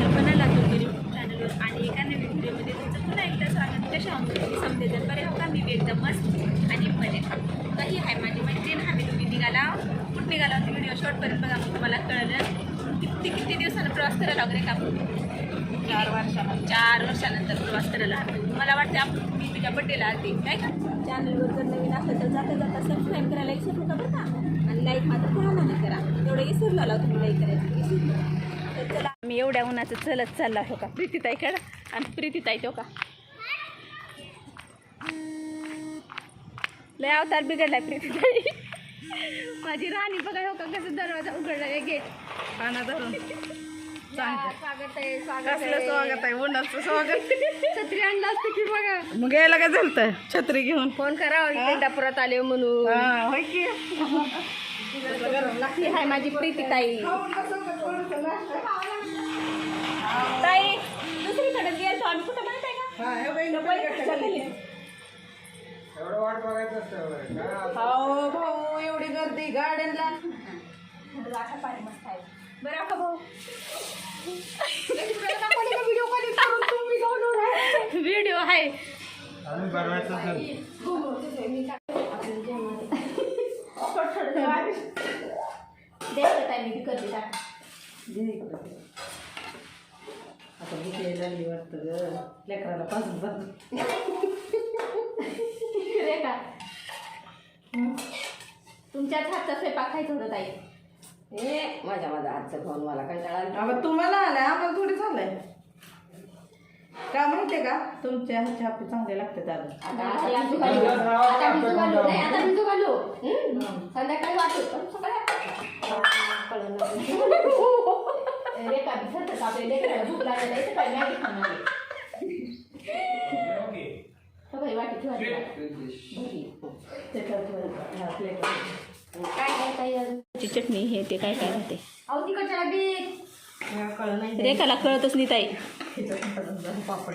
तर बनायला लागलो यूट्यूब चॅनलवर आणि एका नवीन व्हिडिओमध्ये तुमचं पुन्हा एकदा स्वागत. कशा आहोत समजे जर बरे हो का मी एकदम मस्त आणि मजे काही आहे माझी मैत्रीण. आम्ही तुम्ही निघाला कुठं निघाला होती व्हिडिओ शॉर्टपर्यंत बघा मग तुम्हाला कळलं किती दिवसानं प्रवास करायला वगैरे का 4 वर्षानंतर प्रवास करायला. मला वाटतं आपण मी तुझ्या बड्डेला आली काय का. चॅनलवर जर नवीन असलं तर जाता जाता सबस्क्राईब करायला विसरू नका बरं का आणि लाईक मात्र ध्यानाने करा. तेवढं विसरला लाव तुम्ही लाईक करायचं विसरू. तर चला मी एवढ्या उन्हाचं चलत चालला हो का प्रीतीताईकडं आणि प्रीतीताई तो का लय अवतार बिघडलाय प्रीतीताई. माझी राणी बघा हो का कसं दरवाजा उघडलाय गेट पाना धरून. स्वागत आहे स्वागत आहे उन्हाचं स्वागत. छत्री आणलं असतं की बघा मग यायला काय झालं छत्री घेऊन फोन करा इंदापुरात आले म्हणून. होय की लागली हाय माझी प्रीतीताई. ताई दुसरीकडे गेलो आम्ही कुठं माहित आहे का भाऊ एवढी गर्दी गार्डनला. पाणी मस्त आहे बरं का भाऊ. व्हिडिओ आहे लेकराला पासून तुमच्याच हातचा स्वयंपाक खायचं होतं ताई. हे माझ्या हातचं खाऊन मला कंटाळा. तुम्हाला आलाय आम्हाला थोडी झालंय का माहितीये का तुमच्या हातचे हापे चांगले लागतात. संध्याकाळी वाटत भूक वाटी चटणी हे ते काय काय राहते रेखाला कळतच नाही ताई. पापड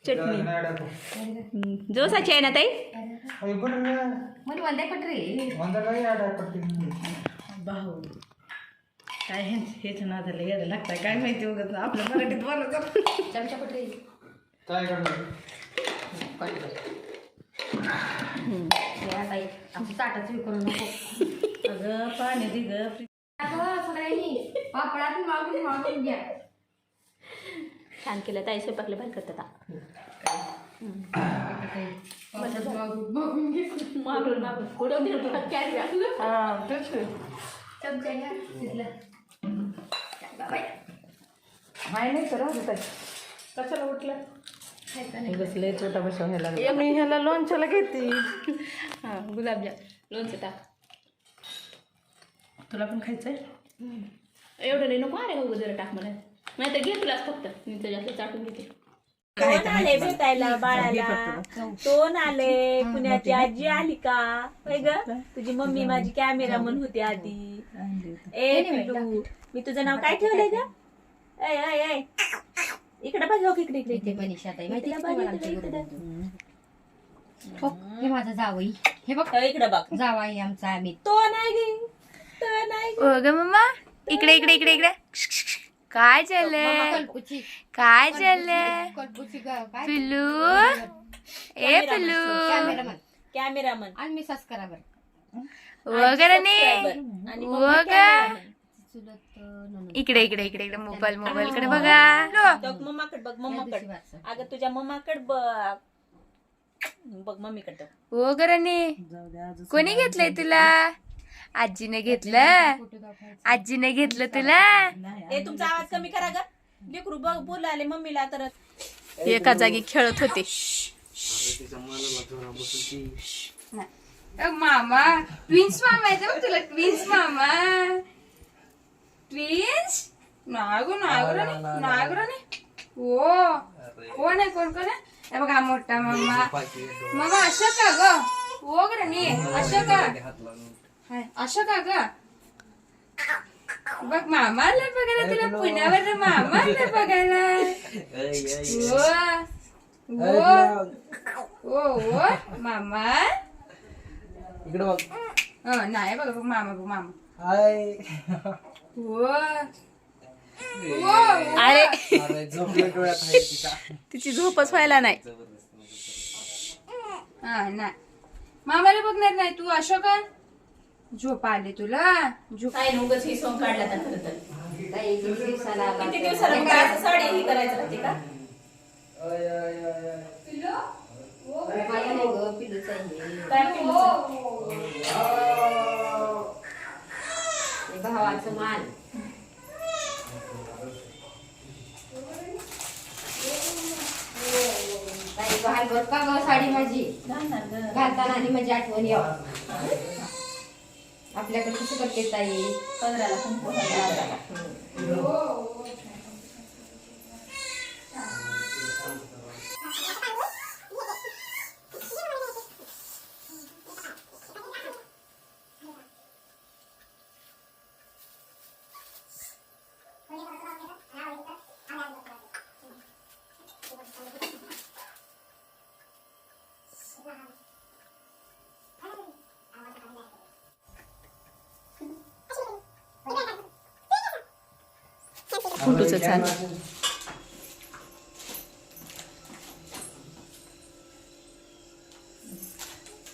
चटणी जोसाची आहे ना ताई. भाऊ काय हेच ना झालं यायला लागतंय काय माहिती वगैरे आपल्या मराठीत बोलायचं. चमचा पटरी काय करणार ताटाच करू नको. अगं पाणी दि ग सगळ्यांनी पापडातून मागून घ्या. छान केलं ताई स्वयंपाकले बाहेर करतात. कशाला उठलं बसले छोटा बसा ह्याला मी ह्याला लोणच्याला घेते. हां गुलाबजाम लोणचं टाक. तुला पण खायचंय एवढं नाही नको. अरे हो जरा टाक मला नाही तर घे तुलाच फक्त मी तुझ्याकडे चाटून घेते. कोण आले भेटायला बाळाला. कोण आले पुण्याची आजी आली का होय ग. तुझी मम्मी माझी कॅमेरामन होती आधी. ए पिलू मी तुझं नाव काय ठेवलंय ग. ए इकडे बघ इकडे इकडे हे माझं जावई हे बघ इकडे बघ जावाई आमचा आम्ही. तो नाही तो नाही ग मम्मा इकडे इकडे इकडे इकडे काय चाललंय काय चाललंय पिल्लू ए पिल्लू कॅमेरामन आणि मी सबस्क्रायबर वगैरे नाही वग इकडे इकडे इकडे इकडे मोबाईल कडे बघा. मम्माकडे बघ मम्माकडे. अगं तुझ्या मम्माकडे बघ बघ मम्मीकडे वगैरे नाही. कोणी घेतलंय तुला. आजीने घेतलं आजीने घेतलं तुला. ए तुमचा आवाज कमी करा ग. लेकरू बघ बोला आले मम्मीला तर एका जागी खेळत होते. मामा ट्विन्स मामा आहे तुला. ट्विन्स मामा ट्विन्स नागराने हो कोण आहे कोण कोण आहे बघा मोठा मामा. मामा असं का ग वगैरे असं का असं का ग. बघ मामा आला बघायला तुला पुण्यावर मामा आला बघायला. ओ मामा इकडे बघ. नाही बघ मामा बघ मामा हाय. अरे अरे झोपल्या डोळ्यात आहे तिचा. तिची झोपच व्हायला नाही. हा नाही मामाला बघणार नाही तू अशोका झोप आले तुला झोप काय उगाच ही सॉंग काढला तर खरं तर. ताई, किती दिवसाला आला किती तर. दिवसाला मग असं साडी ही करायचं राहते का? I, I, I, I. मला नाही गं, पिलूच आहे. काय पिल्लूचं? हे भावाचं मान. ताई, घाल बरं का गं साडी माझी. घालणार गं. घालताना आणि माझी आठवण यावं. आपल्याकडे कसं करते ताई. पदराला कुंकू घालायला. फोटोचं छान.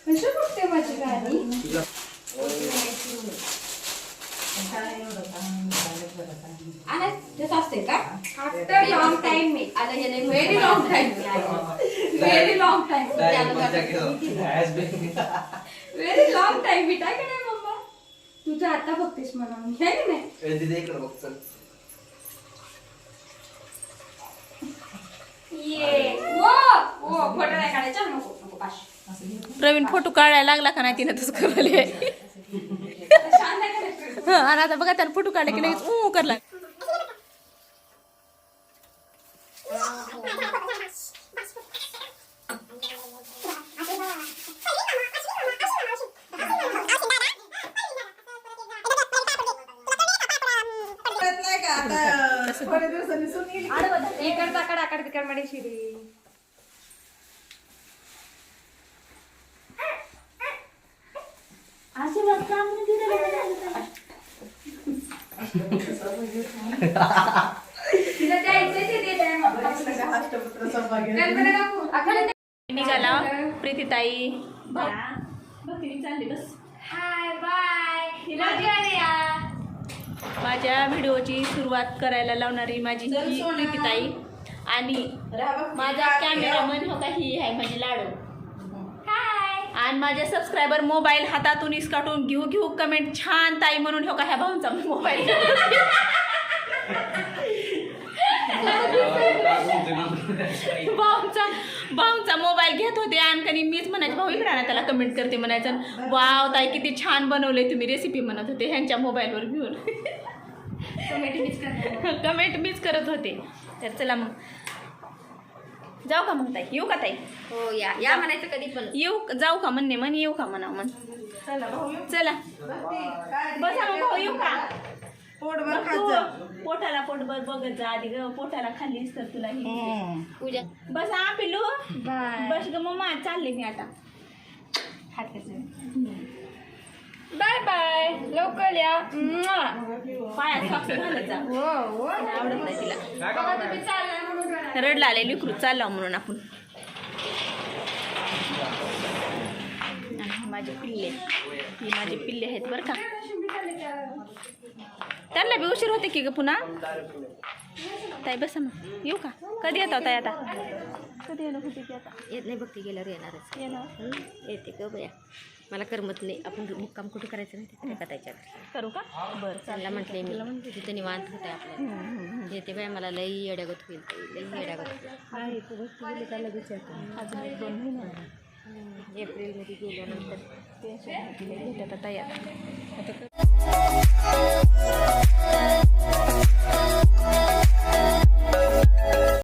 कशी बघते माझी गाडी आणि तेच असते का. आफ्टर लॉंग टाइम मी आता हे लय very long time very long time Direct मजा घेऊ. Has been. Very long time मी काय नाही मम्मा तुझं आता बघतेस मला मी आहे की नाही ए, दीदी इकडे बघ चल. ये वो फोटो नाही काढायचा नको नको पाश प्रवीण फोटो काढायला लागला का नाही तिने तसं करले. छान नाही करायचं आणि आता बघा त्याला फोटो काढले की लगेच करला. इकडचा आकार तिकड मध्ये शिरी तिला द्यायचं ते दे द्या मग. गणपती काकू, आखाडे दे. निघाला प्रीतीताई भक्तीने चालली बस. हाय बाय मजा आली या. माझ्या व्हिडिओची सुरुवात करायला लावणारी माझी ही प्रीतीताई आणि माझा कॅमेरामन हो ही आहे माझी लाडू. आणि माझे सबस्क्रायबर मोबाईल हातातून इसकाटून घेऊ घेऊ कमेंट छान ताई म्हणून हो का ह्या भाऊंचा मोबाईल भाऊंचा मोबाईल घेत होते आणि मीच म्हणायचे भाऊ इकडे ना त्याला कमेंट करते म्हणायचं वाव ताई किती छान बनवले तुम्ही रेसिपी म्हणत होते ह्यांच्या मोबाईलवर घेऊन. कमेंट मीच करत होते. तर चला मग जाऊ का मग ताई येऊ का ताई. हो या या म्हणायचं कधी पण. येऊ जाऊ का म्हणणे म्हण येऊ का म्हणा म्हण. चला बसा मग भाऊ येऊ का. पोटाला पोटभर बघत जा आधी ग पोटाला खाल्लीस तर तुला पूजा बस पिल्लू बस ग मम्मा चालले मी आता. बाय बाय लवकर या. पायात सॉक्स घालत जा. हो आवडत नाही तिला. बघा तुम्ही चाललाय म्हणून रडायला. रडला आले लिकरू चालला म्हणून आपण. आणि माझे पिल्ले ही माझे पिल्ले आहेत बरं का. त्यांना बी उशीर होते की ग पुन्हा. ताई बसा मग येऊ का. कधी येतो ताई आता कधी येणं होते की आता. येत नाही बघते गेल्यावर येणारच. येणं येते ग बया मला करमत नाही. आपण मुक्काम कुठं करायचं नाही तिथे का त्याच्याकडे करू का बरं त्यांना म्हटले मी तिथे निवांत होते आपल्याला येते बाय मला लई येड्यागत होईल लई येड्यागत होईल. तू गोष्ट गेली का लगेच येतो अजून 1-2 महिने एप्रिलमध्ये गेल्यानंतर ते भेटत आता तयार.